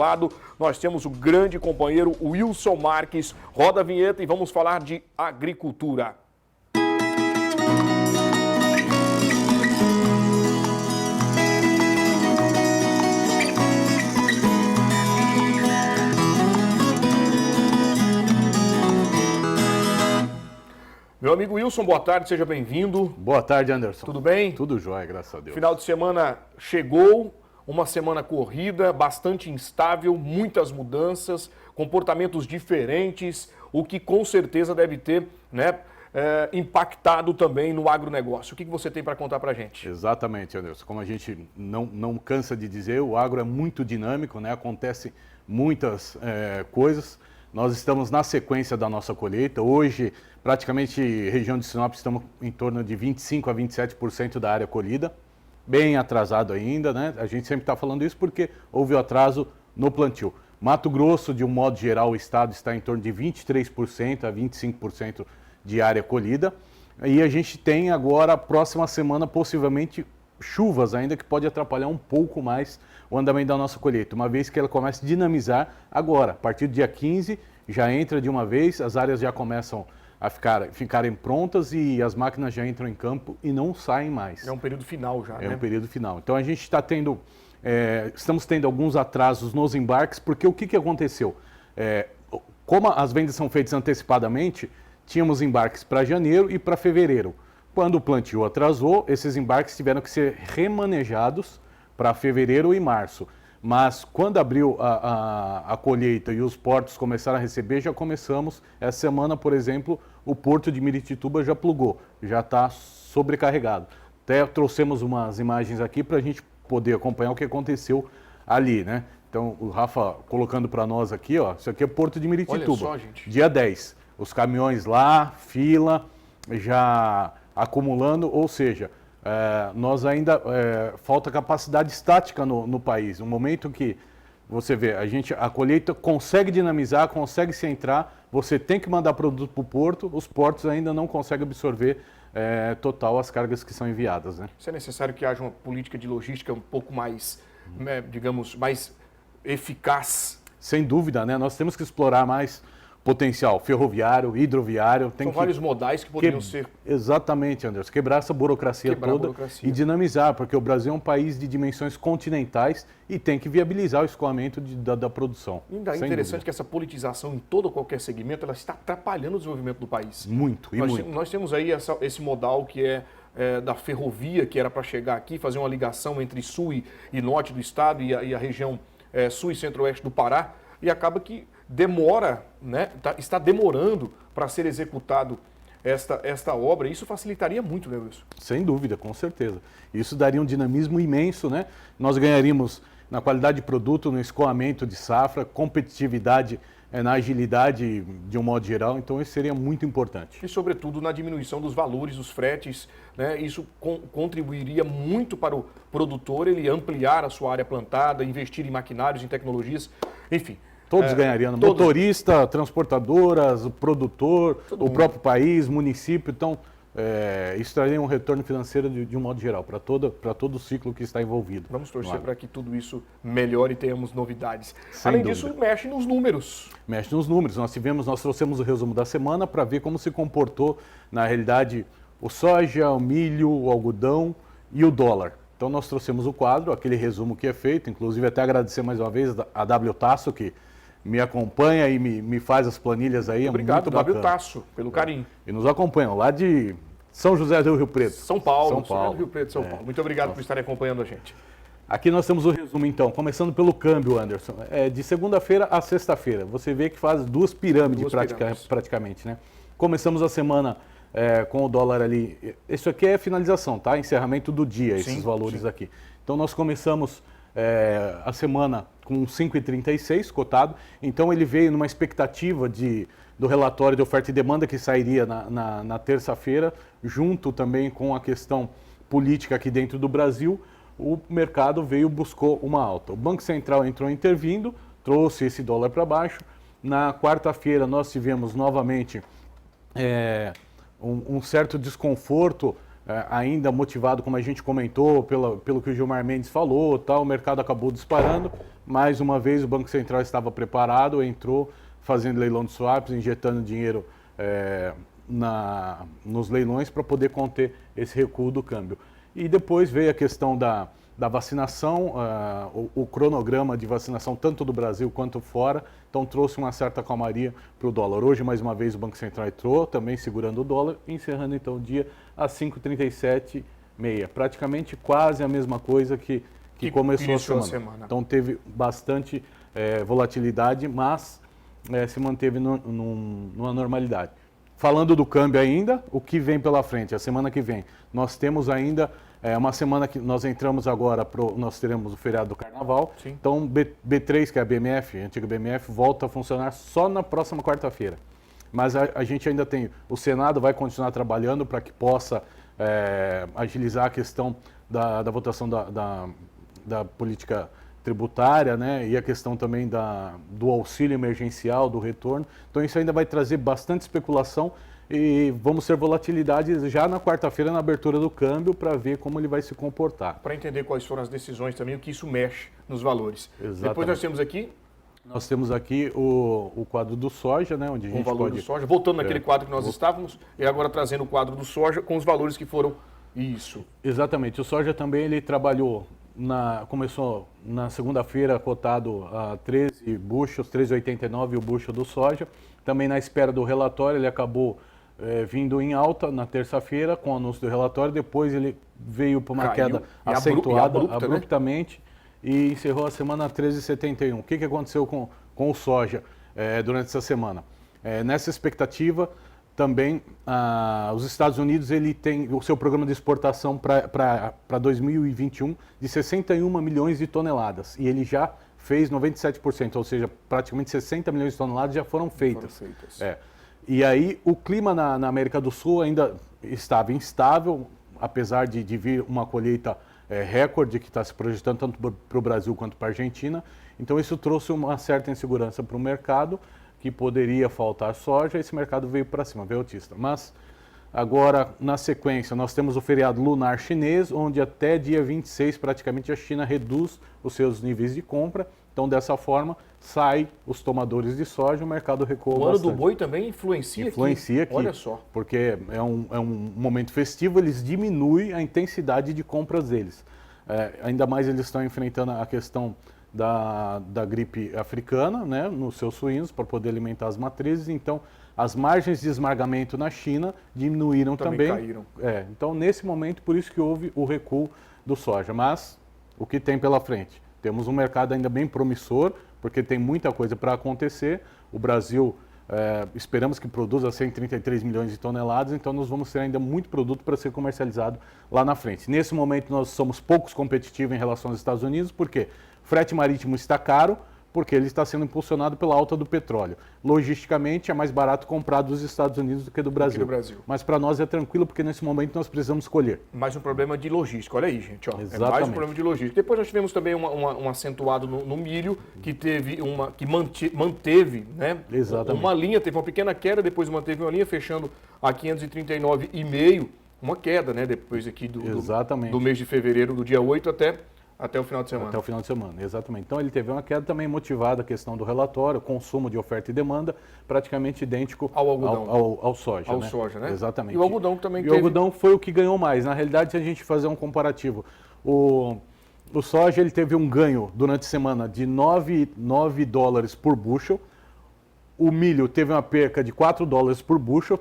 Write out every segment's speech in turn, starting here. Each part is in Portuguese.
lado, nós temos o grande companheiro Wilson Marques. Roda a vinheta e vamos falar de agricultura. Meu amigo Wilson, boa tarde, seja bem-vindo. Boa tarde, Anderson. Tudo bem? Tudo jóia, graças a Deus. Final de semana chegou, uma semana corrida, bastante instável, muitas mudanças, comportamentos diferentes, o que com certeza deve ter, impactado também no agronegócio. O que você tem para contar para a gente? Exatamente, Anderson. Como a gente não cansa de dizer, o agro é muito dinâmico, Acontece muitas coisas. Nós estamos na sequência da nossa colheita. Hoje, praticamente, região de Sinop, estamos em torno de 25% a 27% da área colhida. Bem atrasado ainda, A gente sempre está falando isso porque houve o atraso no plantio. Mato Grosso, de um modo geral, o estado está em torno de 23% a 25% de área colhida. E a gente tem agora, próxima semana, possivelmente, chuvas ainda que pode atrapalhar um pouco mais o andamento da nossa colheita, uma vez que ela começa a dinamizar agora. A partir do dia 15, já entra de uma vez, as áreas já começam a ficarem prontas e as máquinas já entram em campo e não saem mais. É um período final já, É um período final. Então a gente está tendo, estamos tendo alguns atrasos nos embarques, porque o que aconteceu? Como as vendas são feitas antecipadamente, tínhamos embarques para janeiro e para fevereiro. Quando o plantio atrasou, esses embarques tiveram que ser remanejados para fevereiro e março. Mas quando abriu a colheita e os portos começaram a receber, já começamos. Essa semana, por exemplo, o porto de Miritituba já plugou, já está sobrecarregado. Até trouxemos umas imagens aqui para a gente poder acompanhar o que aconteceu ali, Então, o Rafa colocando para nós aqui, isso aqui é Porto de Miritituba. Olha só, gente. Dia 10. Os caminhões lá, fila, já acumulando, ou seja, nós ainda falta capacidade estática no país. No momento que você vê, a colheita consegue dinamizar, consegue se entrar, você tem que mandar produto para o porto, os portos ainda não conseguem absorver total as cargas que são enviadas. Isso é necessário que haja uma política de logística um pouco mais, digamos, mais eficaz. Sem dúvida, Nós temos que explorar mais potencial ferroviário, hidroviário. São vários modais que poderiam ser... Exatamente, Anderson. Quebrar essa burocracia toda e dinamizar, porque o Brasil é um país de dimensões continentais e tem que viabilizar o escoamento da produção. E ainda é interessante que essa politização em todo qualquer segmento, ela está atrapalhando o desenvolvimento do país. Muito. Nós temos aí esse modal que é da ferrovia, que era para chegar aqui, fazer uma ligação entre sul e norte do estado e a região sul e centro-oeste do Pará, e acaba que demora, está demorando para ser executado esta obra. Isso facilitaria muito, Wilson? Sem dúvida, com certeza. Isso daria um dinamismo imenso, Nós ganharíamos na qualidade de produto, no escoamento de safra, competitividade na agilidade de um modo geral, então isso seria muito importante. E, sobretudo, na diminuição dos valores dos fretes, Isso contribuiria muito para o produtor, ele ampliar a sua área plantada, investir em maquinários, em tecnologias, enfim. Todos ganhariam, motorista, transportadoras, o produtor, o próprio país, município. Então, isso traria um retorno financeiro de um modo geral, para todo o ciclo que está envolvido. Vamos torcer para que tudo isso melhore e tenhamos novidades. Sem Além dúvida. disso, mexe nos números. Mexe nos números. Nós trouxemos o resumo da semana para ver como se comportou, na realidade, o soja, o milho, o algodão e o dólar. Então, nós trouxemos o quadro, aquele resumo que é feito, inclusive até agradecer mais uma vez a W Tasso, que me acompanha e me faz as planilhas aí. Obrigado, muito bacana. W Tasso, pelo carinho. E nos acompanham lá de São José do Rio Preto. São Paulo. Rio Preto, São Paulo. Muito obrigado por estarem acompanhando a gente. Aqui nós temos o resumo, então, começando pelo câmbio, Anderson. De segunda-feira a sexta-feira. Você vê que faz duas pirâmides praticamente, Começamos a semana com o dólar ali. Isso aqui é finalização, tá? Encerramento do dia, esses valores aqui. Então nós começamos a semana com 5,36 cotado. Então ele veio numa expectativa do relatório de oferta e demanda que sairia na terça-feira, junto também com a questão política aqui dentro do Brasil. O mercado buscou uma alta. O Banco Central entrou intervindo, trouxe esse dólar para baixo. Na quarta-feira nós tivemos novamente um certo desconforto ainda motivado, como a gente comentou, pelo que o Gilmar Mendes falou, tal, o mercado acabou disparando, Mais uma vez, o Banco Central estava preparado, entrou fazendo leilão de swaps, injetando dinheiro nos leilões para poder conter esse recuo do câmbio. E depois veio a questão da vacinação, o cronograma de vacinação tanto do Brasil quanto fora, então trouxe uma certa calmaria para o dólar. Hoje, mais uma vez, o Banco Central entrou, também segurando o dólar, encerrando então o dia a 5,37,6. Praticamente quase a mesma coisa que começou a semana. Então teve bastante volatilidade, mas se manteve numa normalidade. Falando do câmbio ainda, o que vem pela frente? A semana que vem, nós temos ainda uma semana que nós entramos agora, nós teremos o feriado do Carnaval. Sim. Então B3, que é a BMF, a antiga BMF, volta a funcionar só na próxima quarta-feira. Mas a gente ainda tem, o Senado vai continuar trabalhando para que possa agilizar a questão da votação da política tributária, né, e a questão também do auxílio emergencial, do retorno. Então isso ainda vai trazer bastante especulação e vamos ter volatilidade já na quarta-feira na abertura do câmbio para ver como ele vai se comportar. Para entender quais foram as decisões também, o que isso mexe nos valores. Exatamente. Depois nós temos aqui... Nós temos aqui o quadro do soja, né, onde a gente com o valor do soja. Voltando naquele quadro que nós estávamos, e agora trazendo o quadro do soja com os valores que foram isso. Exatamente. O soja também ele trabalhou, começou na segunda-feira cotado a 13 bushels, 13,89 o bushel do soja. Também na espera do relatório, ele acabou vindo em alta na terça-feira com o anúncio do relatório. Depois ele veio para uma queda acentuada, abruptamente. Né? E encerrou a semana a 13,71. O que aconteceu com o soja durante essa semana? Nessa expectativa, também os Estados Unidos ele tem o seu programa de exportação para 2021 de 61 milhões de toneladas. E ele já fez 97%, ou seja, praticamente 60 milhões de toneladas já foram feitas. E aí o clima na América do Sul ainda estava instável, apesar de vir uma colheita recorde que está se projetando tanto para o Brasil quanto para a Argentina. Então isso trouxe uma certa insegurança para o mercado, que poderia faltar soja, esse mercado veio para cima, veio altista. Mas agora, na sequência, nós temos o feriado lunar chinês, onde até dia 26 praticamente a China reduz os seus níveis de compra. Então dessa forma, sai os tomadores de soja, o mercado recua bastante. O ano do boi também influencia aqui. Olha só. Porque é um momento festivo, eles diminuem a intensidade de compras deles. Ainda mais eles estão enfrentando a questão da gripe africana, né, nos seus suínos, para poder alimentar as matrizes. Então, as margens de esmagamento na China diminuíram também. Caíram. Então, nesse momento, por isso que houve o recuo do soja. Mas, o que tem pela frente? Temos um mercado ainda bem promissor, porque tem muita coisa para acontecer. O Brasil, esperamos que produza 133 milhões de toneladas, então nós vamos ter ainda muito produto para ser comercializado lá na frente. Nesse momento, nós somos poucos competitivos em relação aos Estados Unidos, porque frete marítimo está caro, porque ele está sendo impulsionado pela alta do petróleo. Logisticamente, é mais barato comprar dos Estados Unidos do que do Brasil. Mas para nós é tranquilo, porque nesse momento nós precisamos colher. Mais um problema de logística, olha aí, gente. Ó. Exatamente. Mais um problema de logística. Depois nós tivemos também um acentuado no milho, que manteve, né, uma linha, teve uma pequena queda, depois manteve uma linha, fechando a 539,5, uma queda, né, depois aqui do mês de fevereiro, do dia 8 até o final de semana. Até o final de semana, exatamente. Então ele teve uma queda também motivada a questão do relatório, consumo de oferta e demanda, praticamente idêntico ao algodão. Ao soja. Ao soja, né? Exatamente. E o algodão também teve... o algodão foi o que ganhou mais. Na realidade, se a gente fazer um comparativo, o soja ele teve um ganho durante a semana de 9 dólares por bushel, o milho teve uma perca de 4 dólares por bushel,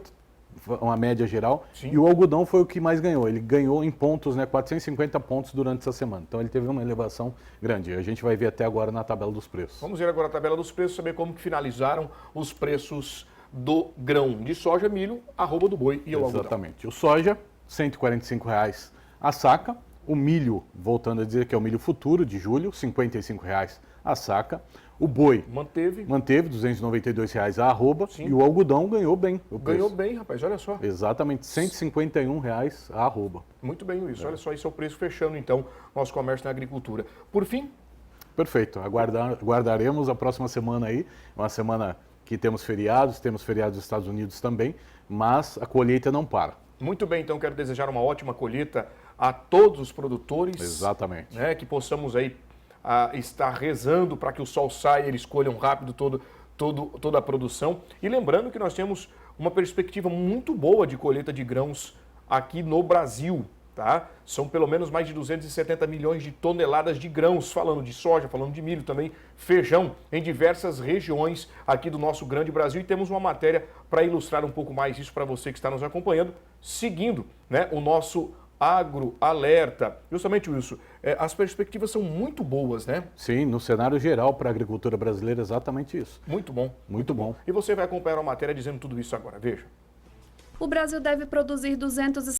uma média geral. Sim. E o algodão foi o que mais ganhou. Ele ganhou em pontos, né, 450 pontos durante essa semana. Então ele teve uma elevação grande. A gente vai ver até agora na tabela dos preços. Vamos ver agora a tabela dos preços, saber como que finalizaram os preços do grão de soja, milho, arroba do boi e o algodão. Exatamente. O soja, R$ 145 a saca. O milho, voltando a dizer que é o milho futuro de julho, R$ 55 a saca. O boi manteve R$ 292 a arroba. Sim. E o algodão ganhou bem. Ganhou bem, rapaz, olha só. Exatamente, R$ 151 a arroba. Muito bem, Luiz. Olha só, esse é o preço fechando, então, nosso comércio na agricultura. Por fim? Perfeito. Aguardaremos a próxima semana aí, uma semana que temos feriados nos Estados Unidos também, mas a colheita não para. Muito bem, então quero desejar uma ótima colheita a todos os produtores. Exatamente. Né, que possamos aí está rezando para que o sol saia e eles colham rápido toda a produção. E lembrando que nós temos uma perspectiva muito boa de colheita de grãos aqui no Brasil. Tá? São pelo menos mais de 270 milhões de toneladas de grãos, falando de soja, falando de milho, também feijão, em diversas regiões aqui do nosso grande Brasil. E temos uma matéria para ilustrar um pouco mais isso para você que está nos acompanhando, seguindo, né, o nosso Agro Alerta. Justamente isso, as perspectivas são muito boas, né? Sim, no cenário geral para a agricultura brasileira, exatamente isso. Muito bom. Muito bom. E você vai acompanhar a matéria dizendo tudo isso agora, veja. O Brasil deve produzir